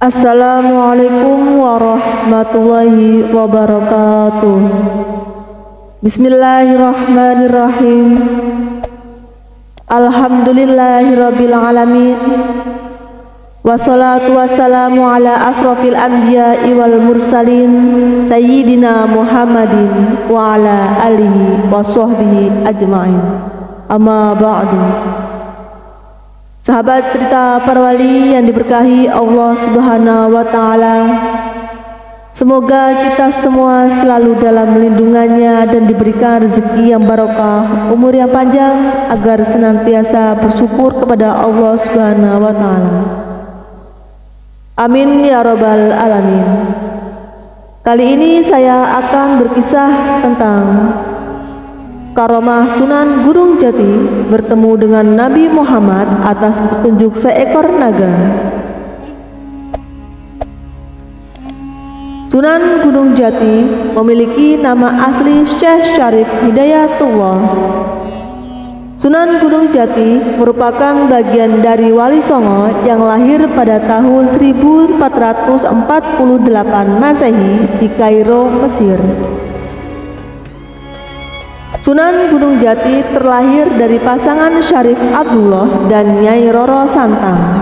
Assalamualaikum warahmatullahi wabarakatuh. Bismillahirrahmanirrahim. Alhamdulillahirabbil alamin. Wassalatu wassalamu ala asrofil anbiya'i wal mursalin sayyidina Muhammadin wa ala alihi wa sahbihi ajma'in. Amma ba'du. Sahabat cerita para wali yang diberkahi Allah Subhanahu wa Ta'ala, semoga kita semua selalu dalam lindungannya dan diberikan rezeki yang barokah, umur yang panjang, agar senantiasa bersyukur kepada Allah Subhanahu wa Ta'ala. Amin ya rabbal alamin. Kali ini saya akan berkisah tentang Karomah Sunan Gunung Jati bertemu dengan Nabi Muhammad atas petunjuk seekor naga. Sunan Gunung Jati memiliki nama asli Syekh Syarif Hidayatullah. Sunan Gunung Jati merupakan bagian dari Wali Songo yang lahir pada tahun 1448 Masehi di Kairo, Mesir. Sunan Gunung Jati terlahir dari pasangan Syarif Abdullah dan Nyai Roro Santang.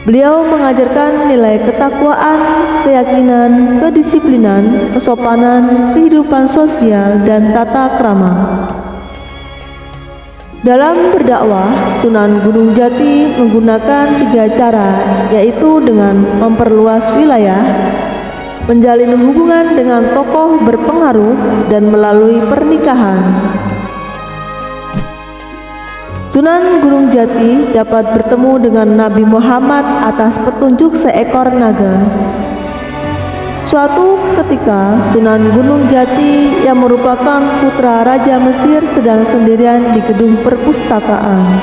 Beliau mengajarkan nilai ketakwaan, keyakinan, kedisiplinan, kesopanan, kehidupan sosial, dan tata krama. Dalam berdakwah, Sunan Gunung Jati menggunakan 3 cara, yaitu dengan memperluas wilayah, menjalin hubungan dengan tokoh berpengaruh, dan melalui pernikahan. Sunan Gunung Jati dapat bertemu dengan Nabi Muhammad atas petunjuk seekor naga. Suatu ketika, Sunan Gunung Jati yang merupakan putra Raja Mesir sedang sendirian di gedung perpustakaan.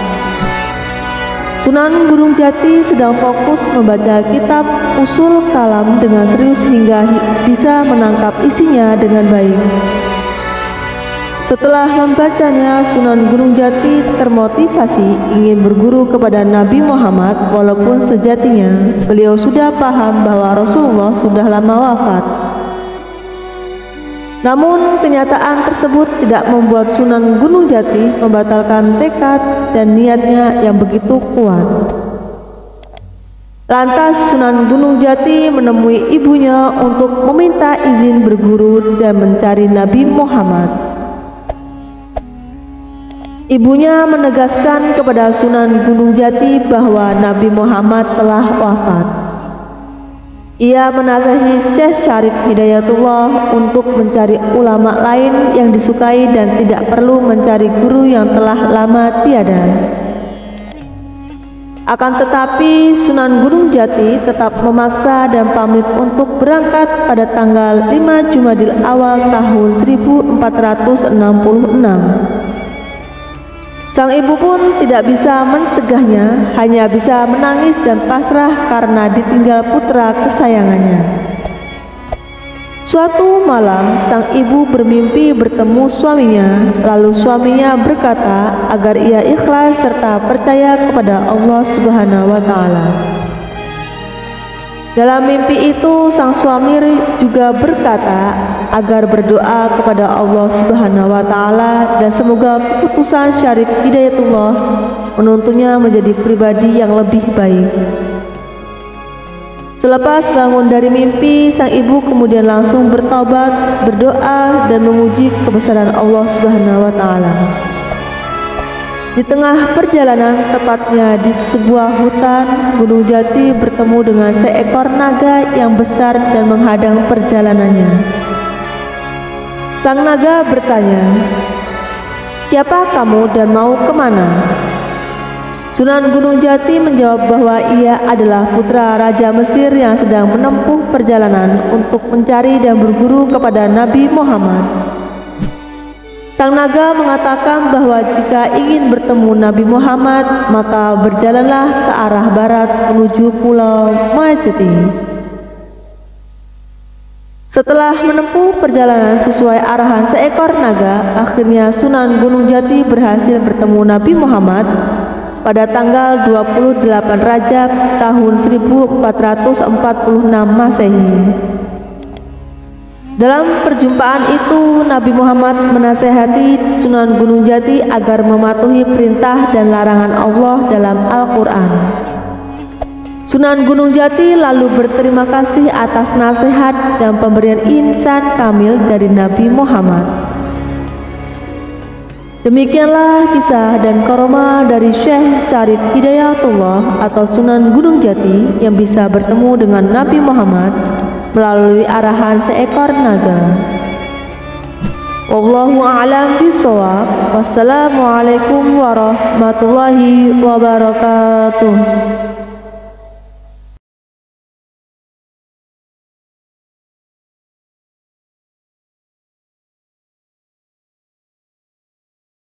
Sunan Gunung Jati sedang fokus membaca kitab Usul Kalam dengan serius hingga bisa menangkap isinya dengan baik. Setelah membacanya, Sunan Gunung Jati termotivasi ingin berguru kepada Nabi Muhammad, walaupun sejatinya beliau sudah paham bahwa Rasulullah sudah lama wafat. Namun kenyataan tersebut tidak membuat Sunan Gunung Jati membatalkan tekad dan niatnya yang begitu kuat. Lantas Sunan Gunung Jati menemui ibunya untuk meminta izin berguru dan mencari Nabi Muhammad. Ibunya menegaskan kepada Sunan Gunung Jati bahwa Nabi Muhammad telah wafat. Ia menasihi Syekh Syarif Hidayatullah untuk mencari ulama lain yang disukai dan tidak perlu mencari guru yang telah lama tiada. Akan tetapi Sunan Gunung Jati tetap memaksa dan pamit untuk berangkat pada tanggal 5 Jumadil Awal tahun 1466. Sang ibu pun tidak bisa mencegahnya, hanya bisa menangis dan pasrah karena ditinggal putra kesayangannya. Suatu malam, sang ibu bermimpi bertemu suaminya, lalu suaminya berkata agar ia ikhlas serta percaya kepada Allah Subhanahu wa Ta'ala. Dalam mimpi itu, sang suami juga berkata agar berdoa kepada Allah Subhanahu wa Ta'ala dan semoga keputusan Syarif Hidayatullah menuntunnya menjadi pribadi yang lebih baik. Selepas bangun dari mimpi, sang ibu kemudian langsung bertobat, berdoa, dan memuji kebesaran Allah Subhanahu wa Ta'ala. Di tengah perjalanan, tepatnya di sebuah hutan, Gunung Jati bertemu dengan seekor naga yang besar dan menghadang perjalanannya. Sang naga bertanya, "Siapa kamu dan mau kemana?" Sunan Gunung Jati menjawab bahwa ia adalah putra Raja Mesir yang sedang menempuh perjalanan untuk mencari dan berguru kepada Nabi Muhammad. Sang naga mengatakan bahwa jika ingin bertemu Nabi Muhammad, maka berjalanlah ke arah barat menuju Pulau Majeti. Setelah menempuh perjalanan sesuai arahan seekor naga, akhirnya Sunan Gunung Jati berhasil bertemu Nabi Muhammad pada tanggal 28 Rajab tahun 1446 Masehi. Dalam perjumpaan itu, Nabi Muhammad menasehati Sunan Gunung Jati agar mematuhi perintah dan larangan Allah dalam Al-Quran. Sunan Gunung Jati lalu berterima kasih atas nasihat dan pemberian insan kamil dari Nabi Muhammad. Demikianlah kisah dan karomah dari Syekh Syarif Hidayatullah atau Sunan Gunung Jati yang bisa bertemu dengan Nabi Muhammad melalui arahan seekor naga. Wallahu a'lam bishawab. Wassalamualaikum warahmatullahi wabarakatuh.